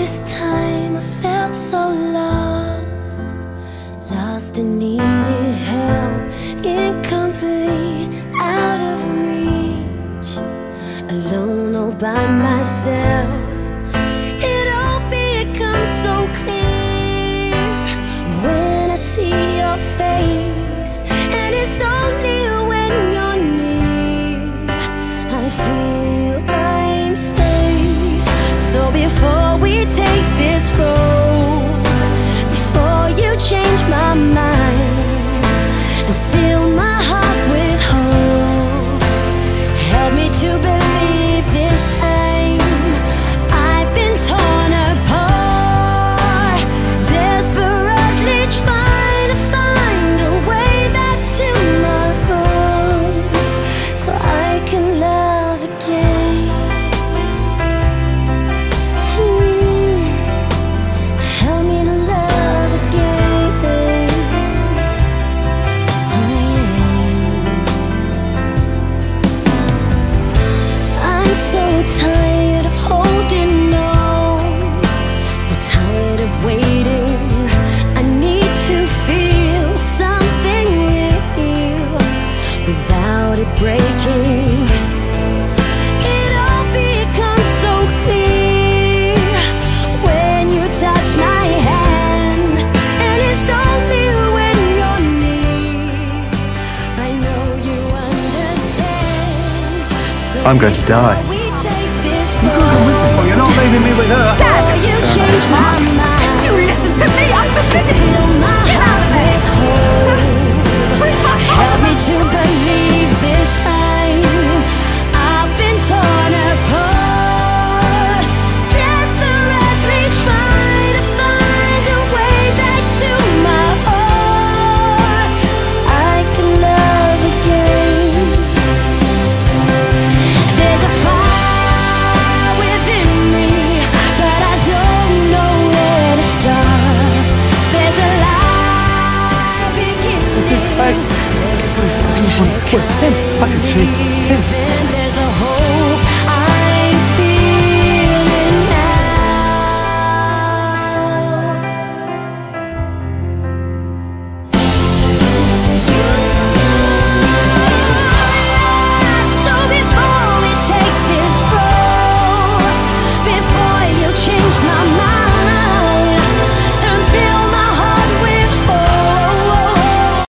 this time I felt so lost, lost and needed help, incomplete, out of reach, alone all by myself. It all becomes so clear when I see your face, and it's only when you're near I feel I'm safe. So before we take this road, before you change my mind and fill my heart with hope, help me to believe this time I've been torn apart, desperately trying to find a way back to my home so I can love again. Help me to love again. I'm so tired of holding on, so tired of waiting. I need to feel something real without it breaking. It all becomes so clear when you touch my hand, and it's only when you're near I know you understand. So I'm going to die. before we take this Well, you're not leaving me with her. before you change my mind, You listen to me, I'm forbidden! fill my heart with hope, help me to believe this time I've been torn apart, desperately trying to find a way back to my heart so I can love again. There's a fire within me, but I don't know where to start. There's a lie beginning. There's a I can see.